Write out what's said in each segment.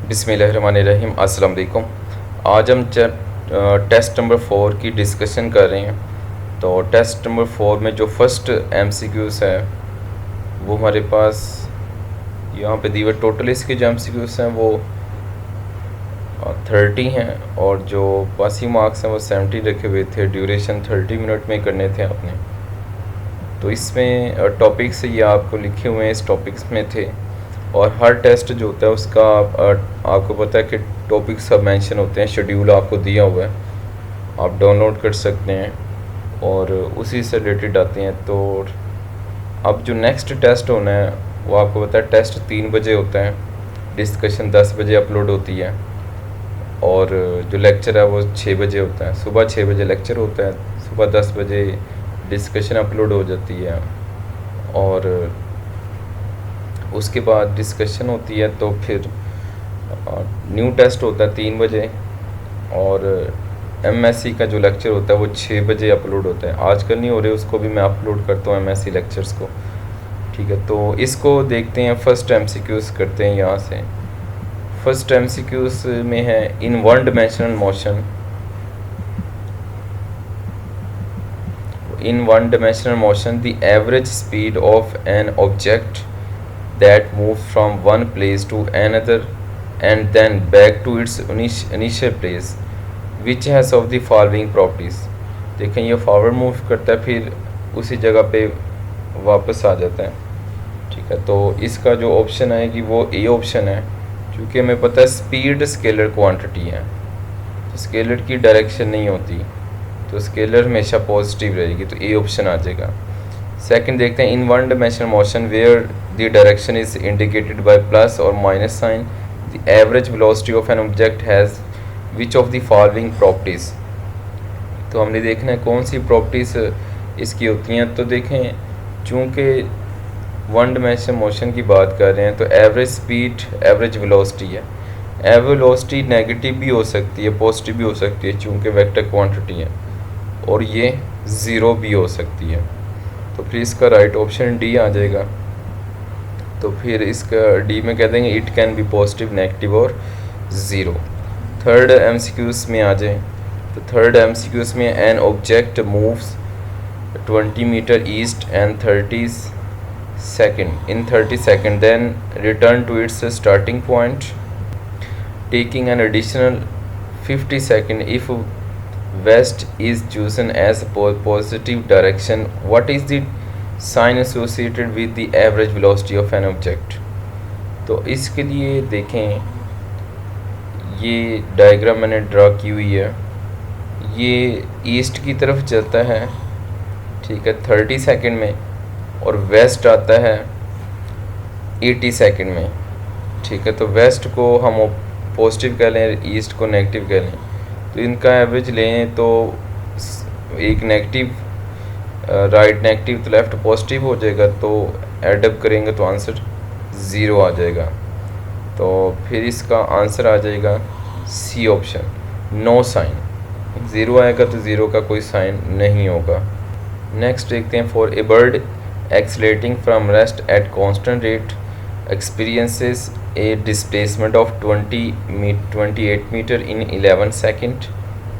बिस्मिल्लाहिर्रहमानिर्रहीम। अस्सलाम वालेकुम। आज हम टेस्ट नंबर 4 की डिस्कशन कर रहे हैं। तो टेस्ट नंबर 4 में जो फर्स्ट एमसीक्यूज़ है वो हमारे पास यहाँ पे दी हुए। टोटल इसके जो एमसीक्यूज़ हैं वो 30 हैं और जो पासिंग मार्क्स हैं वो 70 रखे हुए थे। ड्यूरेशन 30 मिनट में करने थे आपने। तो इसमें टॉपिक्स ये आपको लिखे हुए हैं, इस टॉपिक्स में थे। और हर टेस्ट जो होता है उसका आपको पता है कि टॉपिक सब मेंशन होते हैं। शेड्यूल आपको दिया हुआ है, आप डाउनलोड कर सकते हैं और उसी से रिलेटेड आते हैं। तो अब जो नेक्स्ट टेस्ट होना है वो आपको पता है टेस्ट 3 बजे होता है, डिस्कशन 10 बजे अपलोड होती है और जो लेक्चर है वो 6 बजे होता है। सुबह 6 बजे लेक्चर होता है, सुबह 10 बजे डिस्कशन अपलोड हो जाती है और उसके बाद डिस्कशन होती है। तो फिर न्यू टेस्ट होता है 3 बजे और एमएससी का जो लेक्चर होता है वो 6 बजे अपलोड होता है। आजकल नहीं हो रहे, उसको भी मैं अपलोड करता हूँ एमएससी लेक्चर्स को। ठीक है, तो इसको देखते हैं। फर्स्ट एमसीक्यूज़ करते हैं यहाँ से। फर्स्ट एमसीक्यूज़ में है इन one dimensional motion. In one dimensional motion, the average speed of an object that moves from one place to another and then back to its initial place, which has of the following properties। देखें, ये forward move करता है फिर उसी जगह पे वापस आ जाता है। ठीक है, तो इसका जो ऑप्शन आएगी वो ए ऑप्शन है। क्योंकि हमें पता है स्पीड स्केलर क्वांटिटी है, तो स्केलर की डायरेक्शन नहीं होती, तो स्केलर हमेशा पॉजिटिव रहेगी, तो ए ऑप्शन आ जाएगा। सेकंड देखते हैं in one dimensional motion where the direction is indicated by plus और minus sign, the average velocity of an object has which of the following properties. तो हमने देखना है कौन सी प्रॉपर्टीज़ इसकी होती हैं। तो देखें, चूँकि वन डायमेंशनल मोशन की बात कर रहे हैं तो एवरेज स्पीड एवरेज वेलोसिटी है। एवरेज वेलोसिटी नेगेटिव भी हो सकती है, पॉजिटिव भी हो सकती है, चूँकि वेक्टर क्वांटिटी है, और ये ज़ीरो भी हो सकती है। तो फिर इसका राइट ऑप्शन डी आ जाएगा। तो फिर इसका डी में कह देंगे it can be positive, negative और ज़ीरो। थर्ड एमसीक्यूज़ में आ जाए तो थर्ड एमसीक्यूज़ में an object moves 20 metre east and 30 second in 30 second then return to its starting point taking an additional 50 second if west is chosen as a positive direction, what is the sign associated with the average velocity of an object। तो इसके लिए देखें, ये diagram मैंने draw की हुई है। ये ईस्ट की तरफ चलता है, ठीक है, 30 सेकेंड में, और वेस्ट आता है 80 सेकेंड में। ठीक है, तो वेस्ट को हम पॉजिटिव कह लें, ईस्ट को नेगेटिव कह लें। तो इनका एवरेज लें तो एक नेगेटिव राइट नेगेटिव तो लेफ़्ट पॉजिटिव हो जाएगा, तो एडअप करेंगे तो आंसर ज़ीरो आ जाएगा। तो फिर इसका आंसर आ जाएगा C option, no sign. Zero आएगा तो ज़ीरो का कोई साइन नहीं होगा। नेक्स्ट देखते हैं for a bird accelerating from rest at constant rate experiences a displacement of 28 meter in 11 second,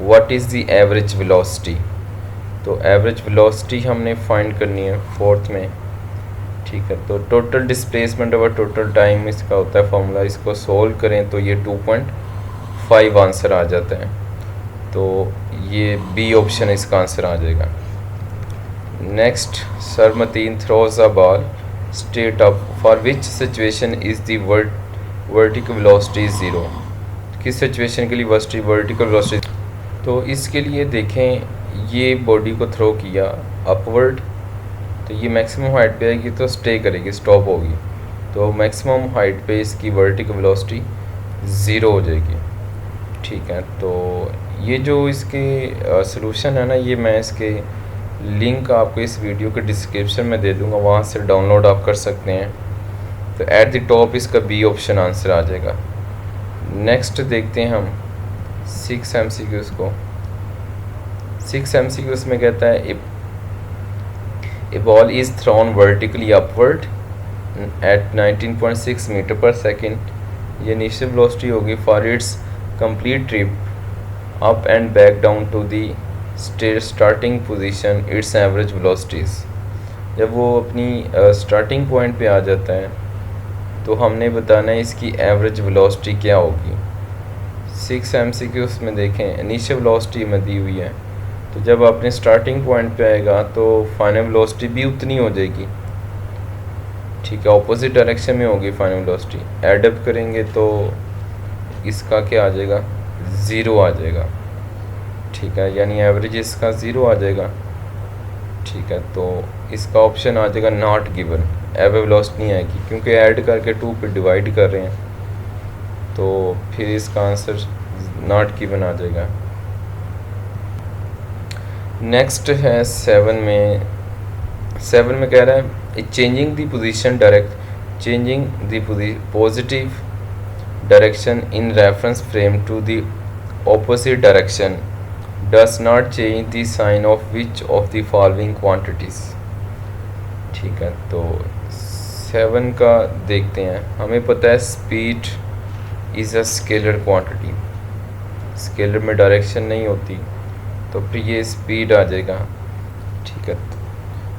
what is the average velocity। तो एवरेज वेलोसिटी हमने फाइंड करनी है फोर्थ में। ठीक है, तो total displacement over total time इसका होता है फॉर्मूला। इसको सोल्व करें तो ये 2.5 आंसर आ जाता है। तो ये बी ऑप्शन इसका आंसर आ जाएगा। नेक्स्ट, सरमतीन throws a ball straight up for which situation is the vertical velocity zero. किस सिचुएशन के लिए वर्टिकल वेलोसिटी। तो इसके लिए देखें, ये बॉडी को थ्रो किया अपवर्ड, तो ये मैक्सिमम हाइट पे आएगी तो स्टे करेगी, स्टॉप होगी। तो मैक्सिमम हाइट पे इसकी वर्टिकल वेलोसिटी ज़ीरो हो जाएगी। ठीक है, तो ये जो इसके सलूशन है ना, ये मैं इसके लिंक आपको इस वीडियो के डिस्क्रिप्शन में दे दूंगा, वहाँ से डाउनलोड आप कर सकते हैं। तो एट द टॉप इसका बी ऑप्शन आंसर आ जाएगा। नेक्स्ट देखते हैं हम 6 एमसीक्यूज़ को। 6 एमसीक्यूज़ में कहता है a ball is thrown vertically upward at 19.6 meter per second ये इनिशियल वेलोसिटी होगी for its complete trip up and back down to the starting position its average velocities. जब वो अपनी स्टार्टिंग पॉइंट पे आ जाता है तो हमने बताना है इसकी एवरेज वेलोसिटी क्या होगी। 6 MCQs में देखें इनिशियल वेलोसिटी में दी हुई है, तो जब अपने स्टार्टिंग पॉइंट पे आएगा तो फाइनल वेलोसिटी भी उतनी हो जाएगी। ठीक है, ऑपोजिट डायरेक्शन में होगी फाइनल वेलोसिटी। एड अप करेंगे तो इसका क्या आ जाएगा, ज़ीरो आ जाएगा। ठीक है, यानी एवरेज इसका ज़ीरो आ जाएगा। ठीक है, तो इसका ऑप्शन आ जाएगा नॉट गिवन, एवरेज वेलोसिटी नहीं आएगी क्योंकि ऐड करके 2 पे डिवाइड कर रहे हैं, तो फिर इसका आंसर नॉट गिवन आ जाएगा। नेक्स्ट है 7 में। 7 में कह रहा है changing the position direct changing the positive direction in reference frame to the opposite direction does not change the sign of which of the following quantities. ठीक है, तो 7 का देखते हैं। हमें पता है speed is a scalar quantity, scalar में डायरेक्शन नहीं होती, तो फिर ये स्पीड आ जाएगा। ठीक है,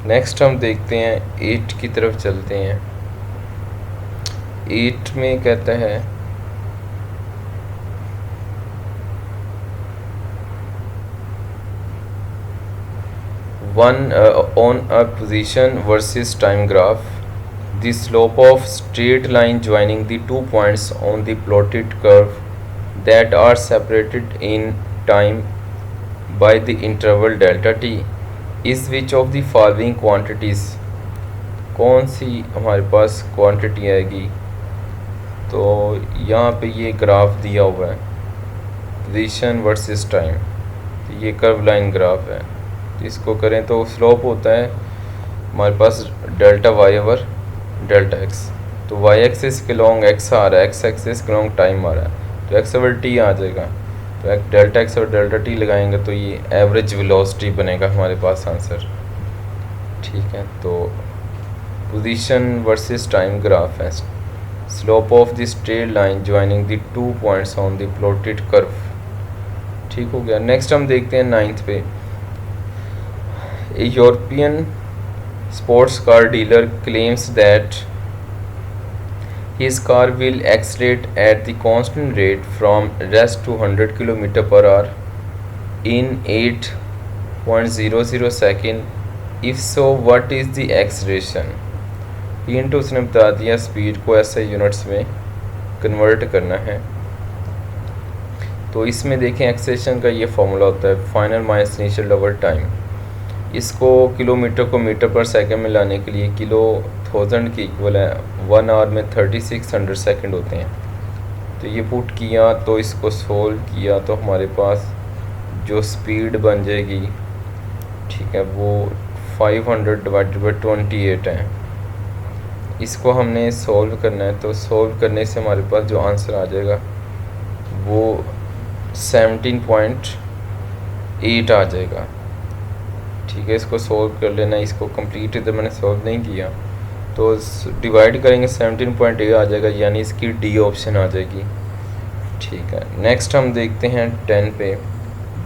नेक्स्ट हम देखते हैं 8 की तरफ चलते हैं। 8 में कहता है on a position versus time graph, the slope of straight line joining the 2 points on the plotted curve that are separated in time by the interval delta t is which of the following quantities। कौन सी हमारे पास quantity आएगी, तो यहाँ पे ये graph दिया हुआ है पोजीशन वर्सेस टाइम, तो ये कर्व लाइन ग्राफ है। तो इसको करें तो स्लोप होता है हमारे पास delta y over delta x, तो वाई एक्सिस के लॉन्ग एक्स आ रहा है, एक्स एक्सिस के लॉन्ग टाइम आ रहा है, तो एक्स ओवर टी आ जाएगा। तो डेल्टा एक्स और डेल्टा टी लगाएंगे तो ये एवरेज वेलोसिटी बनेगा हमारे पास आंसर। ठीक है, तो पोजीशन वर्सेस टाइम ग्राफ है, slope of the straight line joining the 2 points on the plotted curve. ठीक हो गया। नेक्स्ट हम देखते हैं 9th पे। A European sports car dealer claims that his car will accelerate at the constant rate from rest to 100 km/h in 8.00 second. If so, what is the acceleration? Hint उसने बता दिया स्पीड को ऐसे units में convert करना है। तो इसमें देखें एक्सेलेरेशन का ये फॉर्मूला होता है final minus initial over time. इसको किलोमीटर को मीटर पर सेकंड में लाने के लिए किलो 1000 की इक्वल है 1 आवर में 3600 सेकंड होते हैं। तो ये पुट किया तो इसको सोल्व किया तो हमारे पास जो स्पीड बन जाएगी, ठीक है, वो 500 डिवाइडेड बाई 28 है। इसको हमने सोल्व करना है, तो सोल्व करने से हमारे पास जो आंसर आ जाएगा वो 17.8 आ जाएगा। ठीक है, इसको सोल्व कर लेना, इसको कंप्लीट इधर मैंने सोल्व नहीं किया, तो डिवाइड करेंगे 17.8 आ जाएगा, यानी इसकी डी ऑप्शन आ जाएगी। ठीक है, नेक्स्ट हम देखते हैं 10 पे।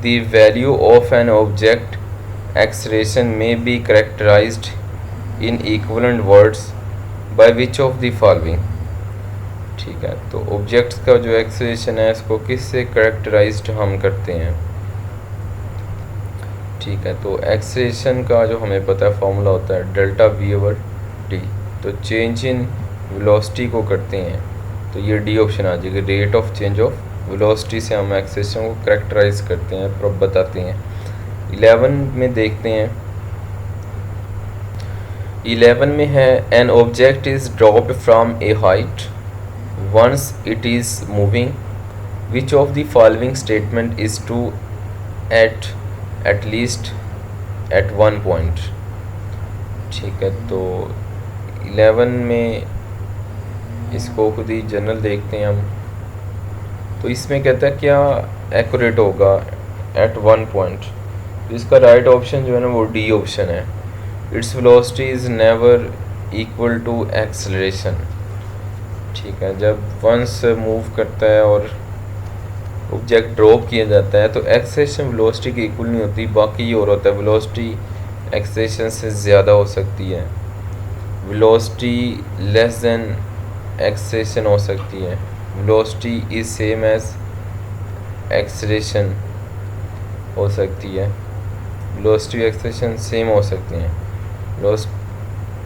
The value of an object acceleration may be characterized in equivalent words by which of the following. ठीक है, तो ऑब्जेक्ट्स का जो एक्सलेरेशन है इसको किससे करेक्टराइज्ड हम करते हैं। ठीक है, तो एक्सेलेरेशन का जो हमें पता है फॉर्मूला होता है डेल्टा वी ओवर टी, तो चेंज इन वेलोसिटी को करते हैं तो ये डी ऑप्शन आ जाएगी। Rate of change of velocity से हम एक्सेलेरेशन को करेक्टराइज करते हैं, प्रूफ बताते हैं। 11 में देखते हैं। 11 में है an object is dropped from a height once it is moving which of the following statement is true at least at one point. ठीक है, तो 11 में इसको खुद ही जनरल देखते हैं हम, तो इसमें कहता है क्या एक्यूरेट होगा एट वन पॉइंट, तो इसका राइट ऑप्शन जो है ना वो डी ऑप्शन है। Its velocity is never equal to acceleration. ठीक है, जब वंस मूव करता है और ऑब्जेक्ट ड्रॉप किया जाता है तो एक्सेलेरेशन वेलोसिटी की इक्वल नहीं होती, बाकी ये और होता है वेलोसिटी एक्सेलेरेशन से ज़्यादा हो सकती है, वेलोसिटी लेस देन एक्सेलेरेशन हो सकती है, velocity is same as acceleration हो सकती है, वेलोसिटी एक्सेलेरेशन सेम हो सकती हैं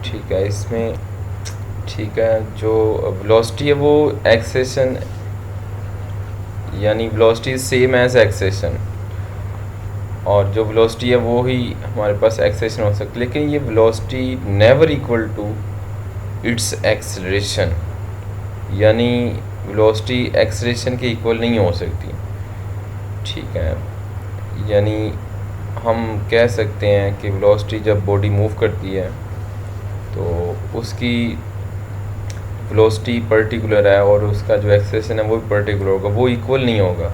ठीक है, इसमें ठीक है, जो वेलोसिटी है वो एक्सेलेरेशन यानी वेलोसिटी सेम एज एक्सेलेरेशन, और जो वेलोसिटी है वो ही हमारे पास एक्सेलेरेशन हो सकती है, लेकिन ये velocity never equal to its acceleration, यानी वेलोसिटी एक्सेलरेशन के इक्वल नहीं हो सकती। ठीक है, यानी हम कह सकते हैं कि वेलोसिटी जब बॉडी मूव करती है तो उसकी वेलोसिटी पर्टिकुलर है और उसका जो एक्सेलरेशन है वो भी पर्टिकुलर होगा, वो इक्वल नहीं होगा।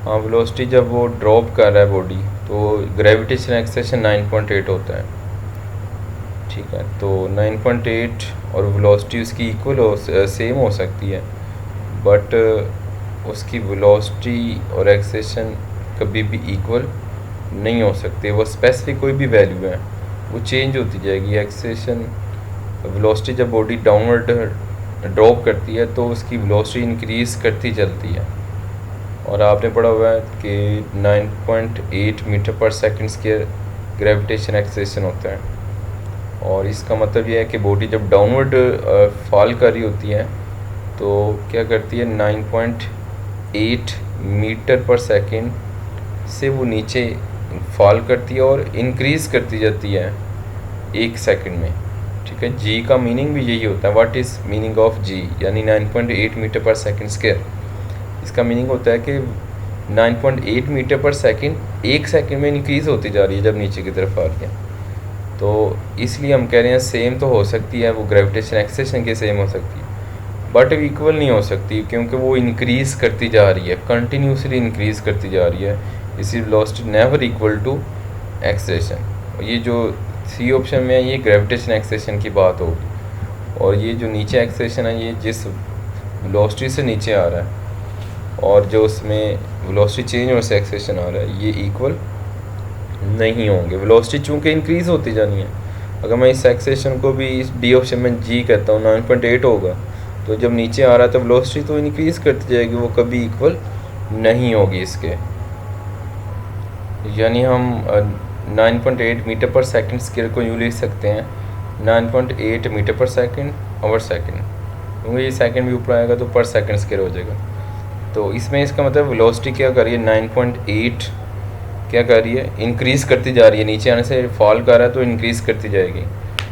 हाँ, वेलोसिटी जब वो ड्रॉप कर रहा है बॉडी तो ग्रेविटेशन एक्सेलरेशन 9.8 होता है। ठीक है, तो 9.8 और वेलोसिटी उसकी इक्वल हो सेम हो सकती है, बट उसकी वेलोसिटी और एक्सेलरेशन कभी भी इक्वल नहीं हो सकते। वो स्पेसिफिक कोई भी वैल्यू है वो चेंज होती जाएगी। एक्सेलरेशन वेलोसिटी जब बॉडी डाउनवर्ड ड्रॉप करती है तो उसकी वेलोसिटी इंक्रीज़ करती चलती है, और आपने पढ़ा हुआ है कि 9.8 metre per second square gravitation acceleration होता है, और इसका मतलब ये है कि बॉडी जब डाउनवर्ड फॉल कर रही होती है तो क्या करती है 9.8 मीटर पर सेकंड से वो नीचे फॉल करती है और इंक्रीज़ करती जाती है 1 सेकंड में। ठीक है, जी का मीनिंग भी यही होता है। व्हाट इज़ मीनिंग ऑफ जी, यानी 9.8 मीटर पर सेकंड स्क्वायर, इसका मीनिंग होता है कि 9.8 मीटर पर सेकंड 1 सेकंड में इंक्रीज़ होती जा रही है जब नीचे की तरफ आ रही है। तो इसलिए हम कह रहे हैं सेम तो हो सकती है, वो ग्रेविटेशन एक्सेलरेशन के सेम हो सकती है, बट इक्वल नहीं हो सकती क्योंकि वो इंक्रीज़ करती जा रही है, कंटिन्यूसली इंक्रीज़ करती जा रही है। इसी velocity never equal to acceleration. ये जो सी ऑप्शन में है ये ग्रेविटेशन एक्सेलरेशन की बात होगी, और ये जो नीचे एक्सेलरेशन है ये जिस वेलोसिटी से नीचे आ रहा है और जो उसमें वेलोसिटी चेंज होने से एक्सेलरेशन आ रहा है ये इक्वल नहीं होंगे। वेलोसिटी चूँकि इंक्रीज़ होती जानी है, अगर मैं इस एक्सेलरेशन को भी इस डी ऑप्शन में जी कहता हूँ 9.8 होगा, तो जब नीचे आ रहा है तो वेलोसिटी तो इंक्रीज़ करती जाएगी, वो कभी इक्वल नहीं होगी इसके। यानी हम 9.8 मीटर पर सेकंड स्क्वायर को यूँ लिख सकते हैं 9.8 metre per second over second, क्योंकि ये सेकंड भी ऊपर आएगा तो पर सेकंड स्क्वायर हो जाएगा। तो इसमें इसका मतलब वेलोसिटी क्या कर रही है 9.8 क्या कर रही है, इंक्रीज़ करती जा रही है, नीचे आने से फॉल कर रहा है तो इंक्रीज़ करती जाएगी।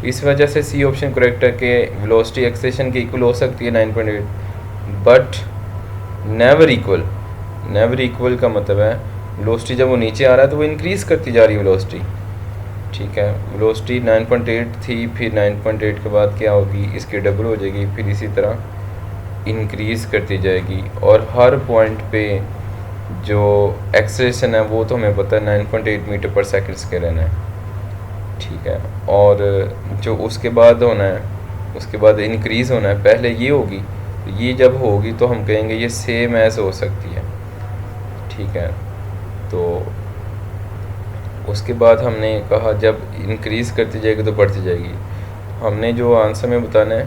इस वजह से सी ऑप्शन करेक्ट है कि वेलोसिटी एक्सेलरेशन की इक्वल हो सकती है 9.8, but never equal. Never equal का मतलब है वेलोसिटी जब वो नीचे आ रहा है तो वो इंक्रीज़ करती जा रही है वेलोसिटी। ठीक है, वेलोसिटी 9.8 थी, फिर 9.8 के बाद क्या होगी, इसकी डबल हो जाएगी, फिर इसी तरह इंक्रीज़ करती जाएगी, और हर पॉइंट पे जो एक्सेलरेशन है वो तो हमें पता है 9.8 मीटर पर सेकंड स्क्वायर रहना है। ठीक है, और जो उसके बाद होना है, उसके बाद इंक्रीज़ होना है, पहले ये होगी, तो ये जब होगी तो हम कहेंगे ये सेम एज हो सकती है। ठीक है, तो उसके बाद हमने कहा जब इंक्रीज़ करती जाएगी तो बढ़ती जाएगी। हमने जो आंसर में बताना है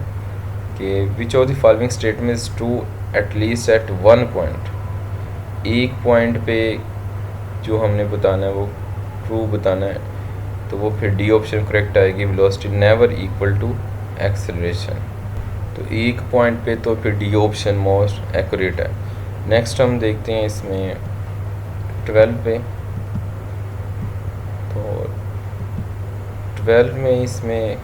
कि which of the following statement is true at least at one point, एक पॉइंट पे जो हमने बताना है वो ट्रू बताना है, तो वो फिर डी ऑप्शन करेक्ट आएगी, velocity never equal to acceleration. तो एक पॉइंट पे तो फिर डी ऑप्शन मोस्ट एक्यूरेट है। नेक्स्ट हम देखते हैं इसमें 12 पे, तो 12 में इसमें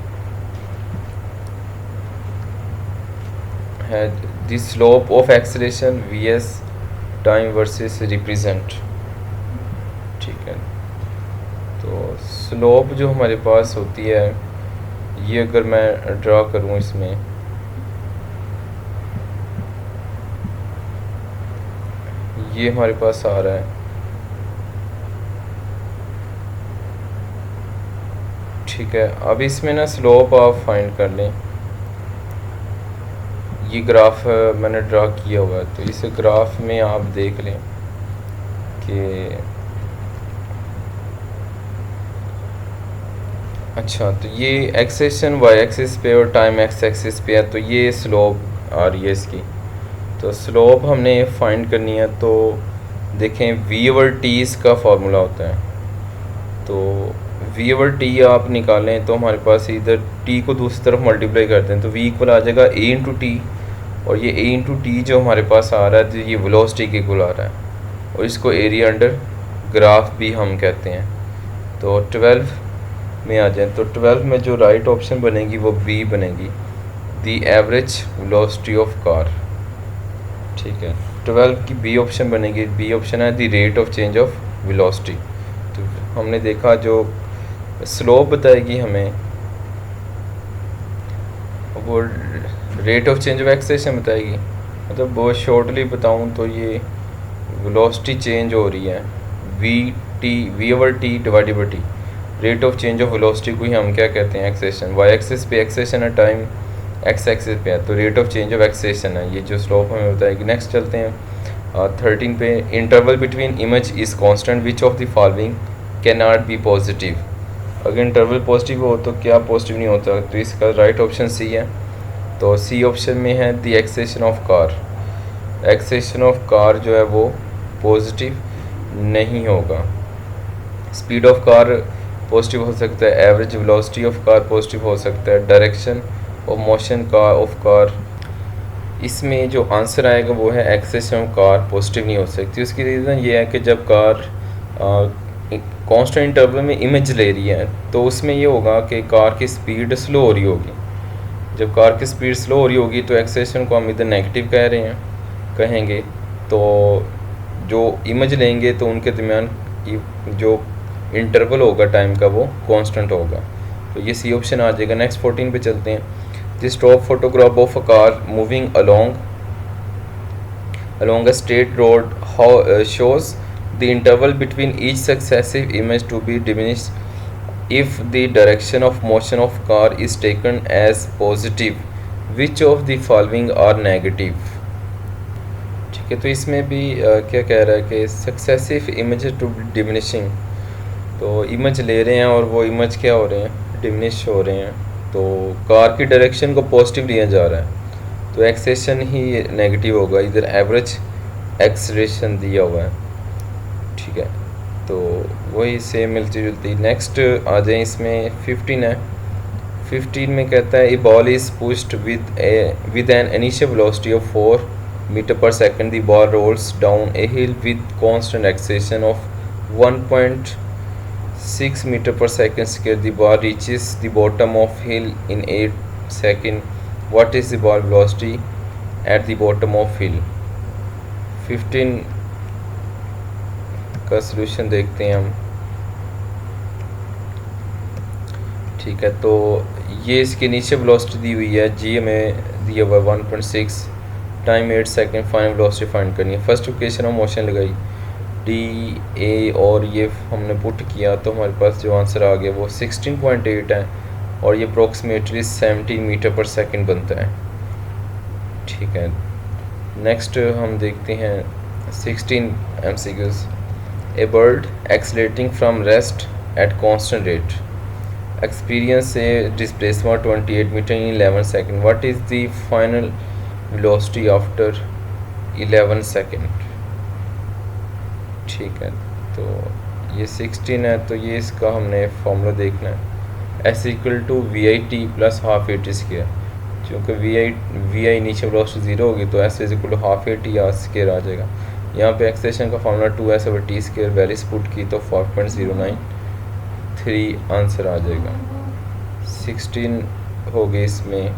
है the slope of acceleration V S time versus represent. ठीक है, तो स्लोप जो हमारे पास होती है ये अगर मैं ड्रा करूँ इसमें, ये हमारे पास आ रहा है। ठीक है, अब इसमें ना स्लोप आप फाइंड कर लें, ये ग्राफ मैंने ड्रा किया हुआ है, तो इस ग्राफ में आप देख लें कि अच्छा, तो ये एक्सेशन वाई एक्सिस पे और टाइम एक्स एक्सिस पे है, तो ये स्लोप आ रही है इसकी। तो स्लोप हमने फाइंड करनी है, तो देखें वी ओवर टी इसका फार्मूला होता है। तो वी ओवर टी आप निकालें तो हमारे पास इधर टी को दूसरी तरफ मल्टीप्लाई करते हैं, तो वी इक्वल आ जाएगा ए इंटू टी, और ये ए इंटू टी जो हमारे पास आ रहा है तो ये वेलोसिटी के इक्वल आ रहा है, और इसको एरिया अंडर ग्राफ भी हम कहते हैं। तो 12 में आ जाए, तो 12 में जो राइट ऑप्शन बनेगी वो बी बनेगी, the average velocity of car. ठीक है, 12 की बी ऑप्शन बनेगी। बी ऑप्शन है the rate of change of velocity. तो हमने देखा जो स्लोप बताएगी हमें वो rate of change of acceleration बताएगी। मतलब बहुत शॉर्टली बताऊं तो ये वेलोसिटी चेंज हो रही है V over T divided by T. Rate of change of velocity को ही हम क्या कहते हैं, एक्सेलेरेशन। वाई एक्सिस पे एक्सेलेरेशन है, टाइम एक्स एक्सिस पे है, तो rate of change of acceleration है, ये जो स्लोप हमें बताएगी। नेक्स्ट चलते हैं 13 पे। Interval between image is constant, which of the following can not be positive. अगर इंटरवल पॉजिटिव हो तो क्या पॉजिटिव नहीं होता, तो इसका राइट ऑप्शन सी है। तो सी ऑप्शन में है the acceleration of car. Acceleration of car जो है वो पॉजिटिव नहीं होगा। स्पीड ऑफ कार पॉजिटिव हो सकता है, average velocity of car positive हो सकता है, डायरेक्शन ऑफ मोशन का ऑफ कार। इसमें जो आंसर आएगा वो है एक्सेलेरेशन ऑफ कार पॉजिटिव नहीं हो सकती। उसकी रीज़न ये है कि जब कार कांस्टेंट इंटरवल में इमेज ले रही है तो उसमें ये होगा कि कार की स्पीड स्लो हो रही होगी। जब कार की स्पीड स्लो हो रही होगी तो एक्सेलेरेशन को हम इधर नेगेटिव कह रहे हैं, कहेंगे, तो जो इमेज लेंगे तो उनके दरमियान जो इंटरवल होगा टाइम का वो कांस्टेंट होगा। तो ये सी ऑप्शन आ जाएगा। नेक्स्ट 14 पे चलते हैं। The stock photograph of a car moving along a straight road shows the interval between each successive image to be diminished if the direction of motion of car is taken as positive, which of the following are negative। ठीक है, तो इसमें भी क्या कह रहा है कि सक्सेसिव इमेज टू डिमिनिशिंग, तो इमेज ले रहे हैं और वो इमेज क्या हो रहे हैं, डिमिनिश हो रहे हैं, तो कार की डायरेक्शन को पॉजिटिव लिया जा रहा है, तो एक्सेलेरेशन ही नेगेटिव होगा। इधर एवरेज एक्सेलेरेशन दिया हुआ है। ठीक है, तो वही सेम मिलती जुलती। नेक्स्ट आ जाए, इसमें 15 है। 15 में कहता है a ball is pushed with an initial velocity of 4 metre per second, the ball rolls down a hill with constant acceleration of 1.6 metre per second square, the ball reaches the bottom of hill in 8 second, what is the ball velocity at the bottom of hill. 15 का solution देखते हैं हम। ठीक है, तो ये इसकी नीचे वेलोसिटी दी हुई है, जी में दिया हुआ 1.6, time 8 second, final velocity find करनी है। फर्स्ट इक्वेशन ऑफ मोशन लगाई डी ए और ये हमने पुट किया तो हमारे पास जो आंसर आ गया वो 16.8 है, और ये अप्रोक्सीमेटली 70 मीटर पर सेकंड बनता है। ठीक है, नेक्स्ट हम देखते हैं 16 MCQs। A bird accelerating from rest at constant rate experience a displacement 28 meter in 11 seconds. What is the final velocity after 11 second? ठीक है, तो ये 16 है, तो ये इसका हमने फॉर्मूला देखना है, S equal to we I T plus half A t square. क्योंकि वी आई नीचे वेलोसिटी 0 होगी तो S is equal to half A t r square आ जाएगा। यहाँ पे एक्सेलेरेशन का formula 2s over t square, values put की तो 4.093 आंसर आ जाएगा। 16 हो गई इसमें,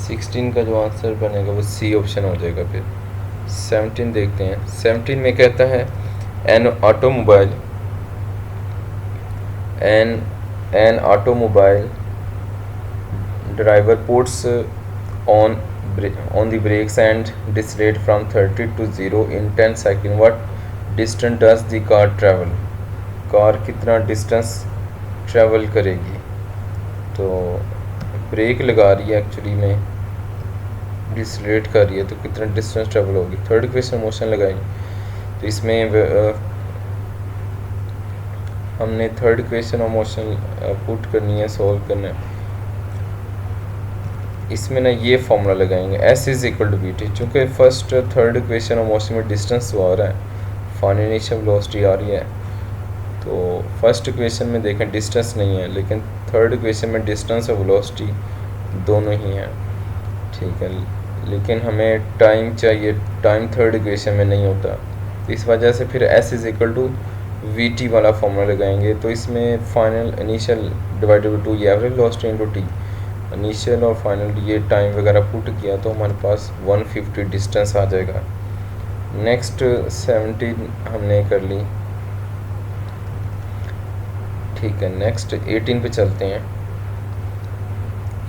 16 का जो आंसर बनेगा वो सी ऑप्शन हो जाएगा। फिर 17 देखते हैं। 17 में कहता है an automobile driver puts on the brakes and decelerate from 30 to 0 in 10 seconds. What distance does the car travel? Car कितना डिस्टेंस ट्रैवल करेगी? तो ब्रेक लगा रही है एक्चुअली में, डिसलेट कर रही है तो कितना डिस्टेंस ट्रेवल होगी। थर्ड इक्वेशन मोशन लगाएंगे तो इसमें हमने third equation of motion put करनी है, सॉल्व करना है। इसमें ना ये फॉर्मूला लगाएंगे s is equal to v t, चूँकि first third equation of motion में डिस्टेंस तो आ रहा है, फाइनल इनिशियल वेलोसिटी आ रही है। तो फर्स्ट इक्वेशन में देखें डिस्टेंस नहीं है, लेकिन थर्ड इक्वेशन में डिस्टेंस और वेलोसिटी दोनों ही हैं, ठीक है। लेकिन हमें टाइम चाहिए, टाइम थर्ड इक्वेशन में नहीं होता, इस वजह से फिर S is equal to V T वाला फॉर्मूला लगाएंगे। तो इसमें फाइनल इनिशियल डिवाइडेड बाई 2, ये average velocity into T, initial और फाइनल ये टाइम वगैरह पुट किया तो हमारे पास 150 डिस्टेंस आ जाएगा। नेक्स्ट 17 हमने कर ली, ठीक है। नेक्स्ट 18 पे चलते हैं।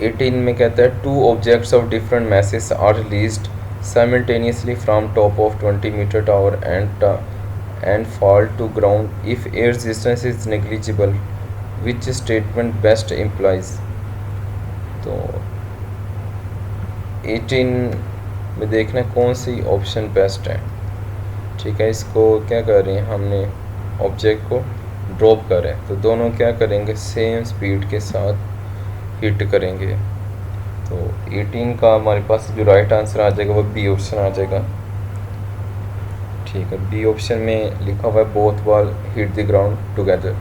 18 में कहता है two objects of different masses are released simultaneously from top of 20 meter tower and fall to ground if air resistance is negligible, which statement best implies। तो 18 में देखना कौन सी ऑप्शन बेस्ट है, ठीक है। इसको क्या कर रहे हैं, हमने ऑब्जेक्ट को ड्रॉप कर रहे हैं तो दोनों क्या करेंगे, सेम स्पीड के साथ हिट करेंगे। तो 18 का हमारे पास जो राइट आंसर आ जाएगा वो बी ऑप्शन आ जाएगा, ठीक है। बी ऑप्शन में लिखा हुआ है both ball hit the ground together,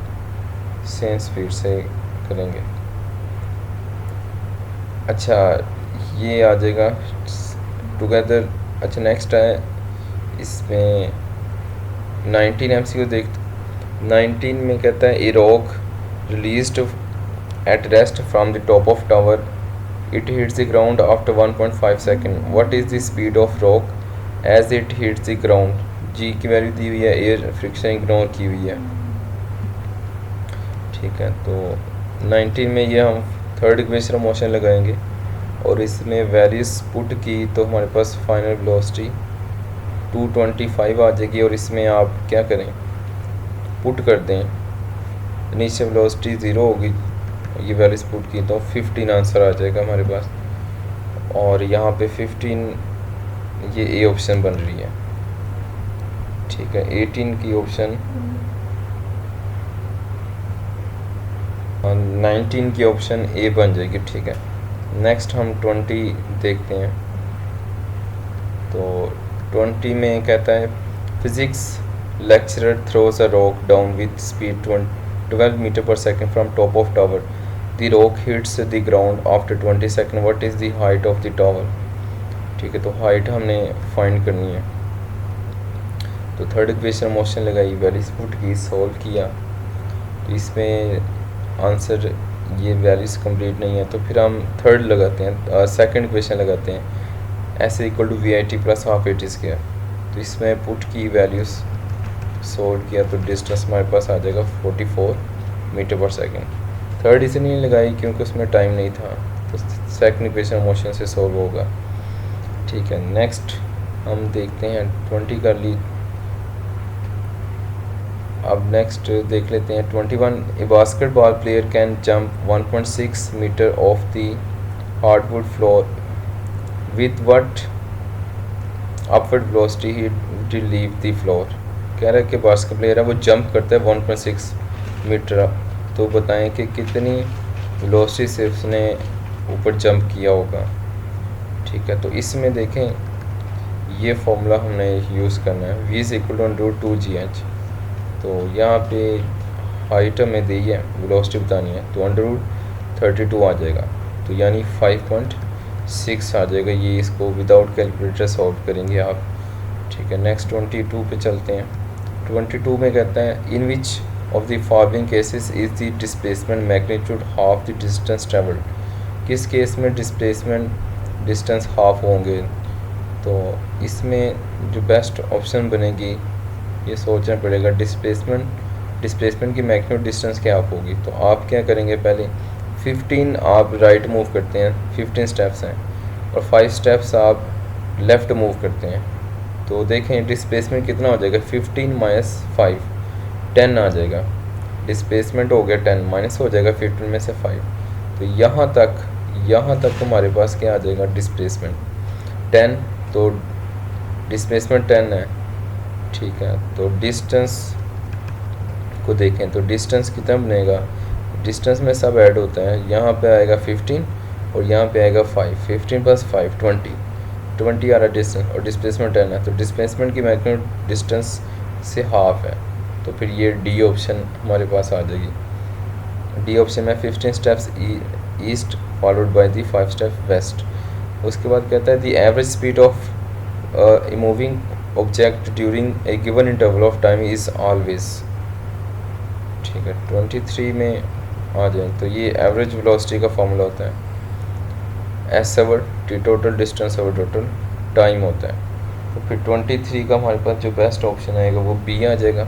same speed से करेंगे। अच्छा ये आ जाएगा टुगेदर। अच्छा नेक्स्ट है इसमें 19 MCQ देख। 19 में कहता है a rock released at rest from the top of tower, it hits the ground after 1.5 second, what is the speed of rock as it hits the ground. जी की वैल्यू दी हुई है, एयर फ्रिक्शन इग्नोर की हुई है, ठीक है। तो 19 में ये हम थर्ड इक्वेशन मोशन लगाएंगे और इसमें वैल्यूज पुट की तो हमारे पास फाइनल वेलोसिटी 225 आ जाएगी। और इसमें आप क्या करें, पुट कर दें, इनिशियल वेलोसिटी 0 होगी, ये वैल्यूज पुट की तो 15 आंसर आ जाएगा हमारे पास। और यहाँ पे 15 ये ए ऑप्शन बन रही है, ठीक है। 18 की ऑप्शन 19 की ऑप्शन ए बन जाएगी, ठीक है। नेक्स्ट हम 20 देखते हैं। तो 20 में कहता है physics lecturer throws a rock down with speed 12 metre per second from top of tower, the rock hits the ground after 20 second, what is the height of the tower, ठीक है। तो हाइट हमने फाइंड करनी है। तो third equation motion लगाई, values put की, solve किया, तो इसमें आंसर ये वैल्यूज कंप्लीट नहीं है। तो फिर हम थर्ड लगाते हैं, सेकंड इक्वेशन लगाते हैं, S equal to we I T plus half A T square. तो इसमें पुट की वैल्यूज सॉल्व किया तो डिस्टेंस हमारे पास आ जाएगा 44 मीटर पर सेकेंड। थर्ड इसे नहीं लगाई क्योंकि उसमें टाइम नहीं था, तो सेकंड इक्वेशन मोशन से सॉल्व होगा, ठीक है। नेक्स्ट हम देखते हैं 20 कर ली। अब नेक्स्ट देख लेते हैं 21। A basketball player can jump 1.6 metre off the hardwood floor with what upward velocity he to leave the floor. कह रहा है कि बास्केट प्लेयर है वो जंप करता है 1.6 मीटर, तो बताएं कि कितनी वेलोसिटी से उसने ऊपर जंप किया होगा, ठीक है। तो इसमें देखें ये फॉर्मूला हमने यूज़ करना है, v is equal to √2gh। तो यहाँ पे हाइट हमें दी है, वेलोसिटी बतानी है, तो √32 आ जाएगा, तो यानी 5.6 आ जाएगा। ये इसको विदाउट कैलकुलेटर सॉल्व करेंगे आप, ठीक है। नेक्स्ट 22 पे चलते हैं। 22 में कहता है in which of the following cases is the displacement magnitude half the distance travelled. किस केस में डिस्प्लेसमेंट डिस्टेंस हाफ होंगे। तो इसमें जो बेस्ट ऑप्शन बनेगी ये सोचना पड़ेगा, डिस्प्लेसमेंट की मैक्सिमम डिस्टेंस क्या आप होगी। तो आप क्या करेंगे, पहले 15 आप राइट मूव करते हैं, 15 स्टेप्स हैं, और 5 स्टेप्स आप लेफ़्ट मूव करते हैं। तो देखें डिस्प्लेसमेंट कितना हो जाएगा, 15 माइनस 5 10 आ जाएगा। डिस्प्लेसमेंट हो गया 10, माइनस हो जाएगा 15 में से 5। तो यहाँ तक हमारे पास क्या आ जाएगा डिस्प्लेसमेंट। 10, तो डिस्प्लेसमेंट 10 है, ठीक है। तो डिस्टेंस को देखें तो डिस्टेंस कितना बनेगा, डिस्टेंस में सब ऐड होता है, यहाँ पे आएगा 15 और यहाँ पे आएगा 5, 15 प्लस 5 20 आ रहा डिस्टेंस, और डिस्प्लेसमेंट 10 है, तो डिस्प्लेसमेंट की मैक्सिमम डिस्टेंस से हाफ है, तो फिर ये डी ऑप्शन हमारे पास आ जाएगी। डी ऑप्शन में 15 steps east followed by the 5 step west. उसके बाद कहता है the average speed of moving object during a given interval of time is always, ठीक है। 23 में आ जाए तो ये एवरेज वेलोसिटी का फॉर्मूला होता है, S over T total distance over total time होता है। तो फिर 23 का हमारे पास जो बेस्ट ऑप्शन आएगा वो बी आ जाएगा।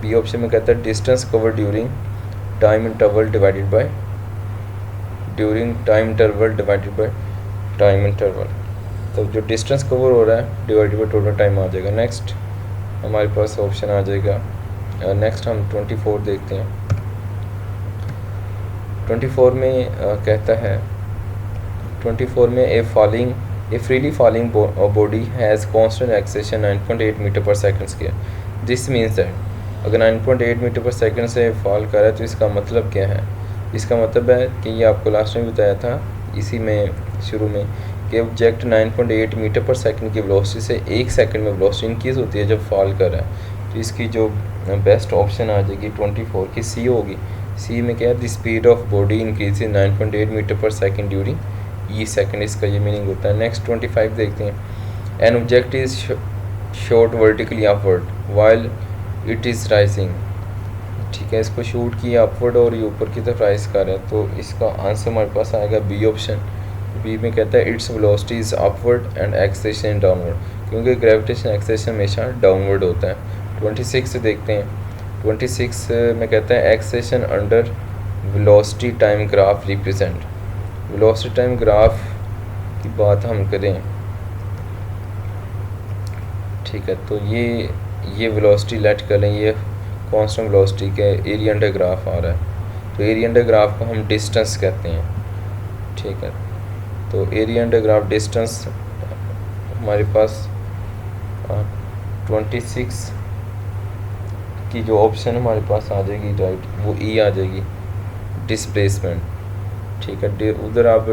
बी ऑप्शन में कहता है distance cover during time interval divided by time interval, तो जो डिस्टेंस कवर हो रहा है डिवाइडेड बाय टोटल टाइम आ जाएगा। नेक्स्ट हमारे पास ऑप्शन आ जाएगा, नेक्स्ट हम 24 देखते हैं। 24 में कहता है 24 में a freely falling body has constant acceleration 9.8 metre per second square, this means that अगर 9.8 मीटर पर सेकंड से फॉल कर रहा है तो इसका मतलब क्या है, इसका मतलब है कि ये आपको लास्ट में बताया था इसी में शुरू में कि ऑब्जेक्ट 9.8 मीटर पर सेकंड की वेलोसिटी से 1 सेकंड में वेलोसिटी इंक्रीज़ होती है जब फॉल कर रहा है। तो इसकी जो बेस्ट ऑप्शन आ जाएगी 24 की सी होगी। सी में क्या है, the speed of body increase 9.8 metre per second during ई सेकंड, इसका ये मीनिंग होता है। नेक्स्ट 25 देखते हैं। An object is shot vertically upward while it is rising, ठीक है, इसको शूट किया अपवर्ड और ये ऊपर की तरफ राइज कर रहा है, तो इसका आंसर हमारे पास आएगा बी ऑप्शन। बी में कहता है its velocity is upward and acceleration downward, क्योंकि ग्रेविटेशन एक्सेलेरेशन हमेशा डाउनवर्ड होता है। 26 से देखते हैं। 26 में कहता है acceleration under velocity time graph represent, velocity time graph की बात हम करें, ठीक है, तो ये वेलोसिटी लेट कर लें, ये कांस्टेंट वेलोसिटी के एरिया अंडर ग्राफ आ रहा है, तो एरिया अंडर ग्राफ को हम डिस्टेंस कहते हैं, ठीक है। तो एरिया अंडर ग्राफ डिस्टेंस हमारे पास 26 की जो ऑप्शन हमारे पास आ जाएगी राइट, वो ई आ जाएगी डिस्प्लेसमेंट, ठीक है। उधर आप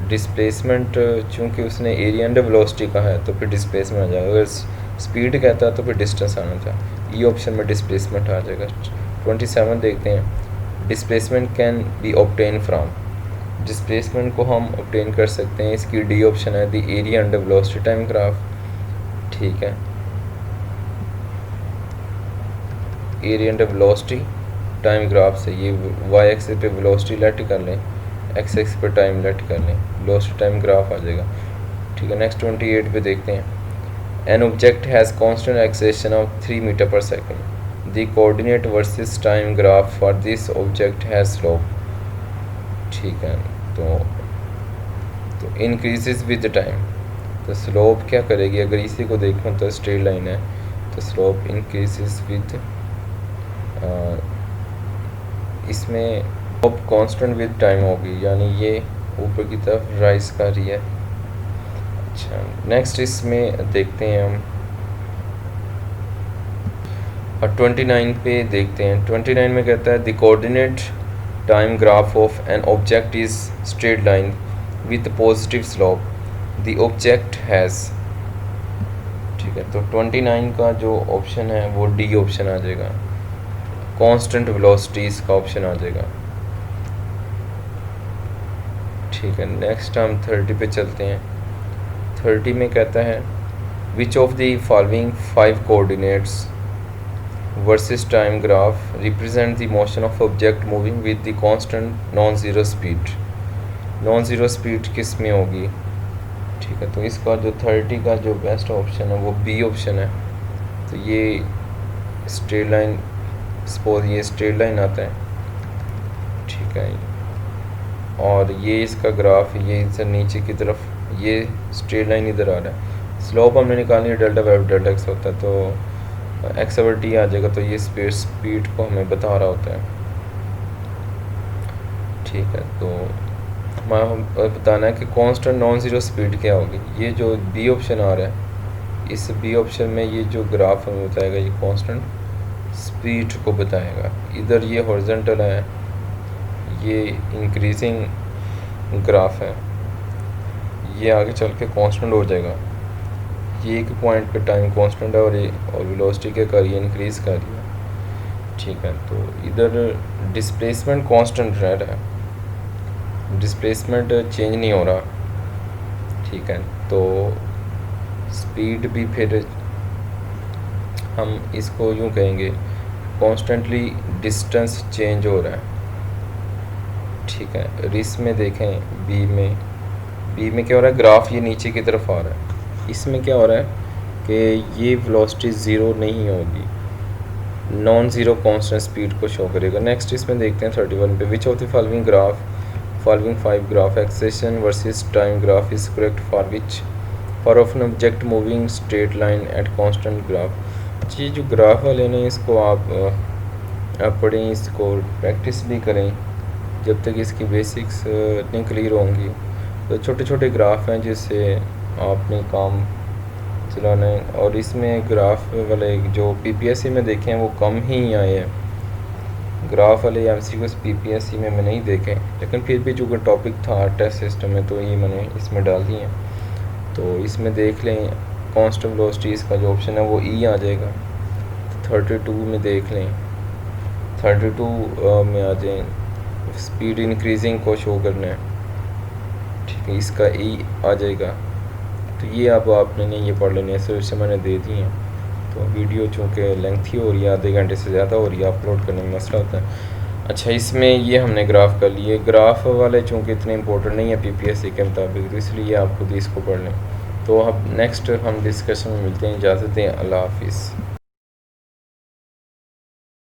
डिस्प्लेसमेंट चूँकि उसने एरिया अंडर वेलोसिटी का है तो फिर डिस्प्लेसमेंट आ जाएगा, अगर स्पीड कहता है तो फिर डिस्टेंस आना था, ई ऑप्शन में डिस्प्लेसमेंट आ जाएगा। 27 देखते हैं। Displacement can be obtain from, displacement को हम ऑब्टेन कर सकते हैं, इसकी डी ऑप्शन है the area under velocity time graph, ठीक है, area under velocity time graph से ये वाई एक्सिस पे वेलोसिटी लेट कर लें, एक्स एक्सिस पे टाइम लेट कर लें, वेलोसिटी टाइम ग्राफ आ जाएगा, ठीक है। नेक्स्ट 28 पे देखते हैं। An object has constant acceleration of 3 metre per second, the coordinate versus time graph for this object has slope, ठीक है, तो इंक्रीजेस विद टाइम, तो स्लोप क्या करेगी, अगर इसी को देखूँ तो स्ट्रेट लाइन है, तो स्लोप इंक्रीजेस विद इसमें अब कांस्टेंट विद टाइम होगी, यानी ये ऊपर की तरफ राइज कर रही है। अच्छा, नेक्स्ट इसमें देखते हैं हम, और 29 पे देखते हैं। 29 में कहता है the coordinate time graph of an object is straight line with positive slope, the object has, ठीक है, तो 29 का जो ऑप्शन है वो डी ऑप्शन आ जाएगा, कांस्टेंट वेलोसिटीज का ऑप्शन आ जाएगा, ठीक है। नेक्स्ट हम 30 पे चलते हैं। 30 में कहता है विच of the following 5 coordinates versus time graph represent the motion of object moving with the constant non zero speed, non zero speed किस में होगी, ठीक है, तो इसका जो 30 का जो बेस्ट ऑप्शन है वो बी ऑप्शन है। तो ये स्ट्रेट लाइन, सपोज ये स्ट्रेट लाइन आता है, ठीक है, और ये इसका ग्राफ, ये इधर नीचे की तरफ ये स्ट्रेट लाइन इधर आ रहा है, स्लोप हमने निकालनी है डेल्टा बाय डेल्टा एक्स होता है, तो एक्स ओवर टी आ जाएगा, तो ये स्पीड को हमें बता रहा होता है, ठीक है। तो हमारा बताना है कि कांस्टेंट नॉन ज़ीरो स्पीड क्या होगी। ये जो बी ऑप्शन आ रहा है, इस बी ऑप्शन में ये जो ग्राफ हमें बताएगा ये कांस्टेंट स्पीड को बताएगा। इधर ये हॉरिजॉन्टल है, ये इंक्रीजिंग ग्राफ है, ये आगे चल के कांस्टेंट हो जाएगा। ये एक पॉइंट पे टाइम कांस्टेंट है और वेलोसिटी क्या कर रही है, इंक्रीज़ कर रही है। ठीक है, तो इधर डिस्प्लेसमेंट कांस्टेंट रह रहा है, डिस्प्लेसमेंट चेंज नहीं हो रहा। ठीक है, तो स्पीड भी फिर हम इसको यूँ कहेंगे कॉन्स्टेंटली डिस्टेंस चेंज हो रहा है। ठीक है, रिस में देखें, बी में क्या हो रहा है, ग्राफ ये नीचे की तरफ आ रहा है। इसमें क्या हो रहा है कि ये वेलोसिटी ज़ीरो नहीं होगी, नॉन ज़ीरो कांस्टेंट स्पीड को शो करेगा। नेक्स्ट इसमें देखते हैं 31 पे, which of the following 5 graph acceleration versus time graph is correct for of an object moving straight line at constant graph. ये जो ग्राफ वाले ने इसको आप पढ़ें, इसको प्रैक्टिस भी करें जब तक इसकी बेसिक्स नहीं क्लियर होंगी। तो छोटे छोटे ग्राफ हैं जिससे आपने काम चलाना है। और इसमें ग्राफ वाले जो पीपीएससी में देखे हैं वो कम ही आए हैं, ग्राफ वाले एमसीक्यूज पीपीएससी में नहीं देखे, लेकिन फिर भी जो टॉपिक था टेस्ट सिस्टम में तो ये मैंने इसमें डाल दिए हैं। तो इसमें देख लें कांस्टेंट वेलोसिटीज़ का जो ऑप्शन है वो ई आ जाएगा। 32 में देख लें, 32 में आ जाए, स्पीड इंक्रीजिंग को शो करना है। ठीक है, इसका ई आ जाएगा। तो ये अब आपने नहीं, ये पढ़ लेने हैं, सिर्फ मैंने दे दी हैं। तो वीडियो चूँकि लेंथी हो रही है, आधे घंटे से ज़्यादा हो रही है, अपलोड करने में मसला होता है। अच्छा, इसमें ये हमने ग्राफ कर लिए, ग्राफ वाले चूँकि इतने इंपॉर्टेंट नहीं है पीपीएससी के मुताबिक, तो इसलिए आप खुद इसको पढ़ लें। तो अब नेक्स्ट हम डिस्कशन में मिलते हैं, इजाज़त दें, अल्लाह हाफिज़।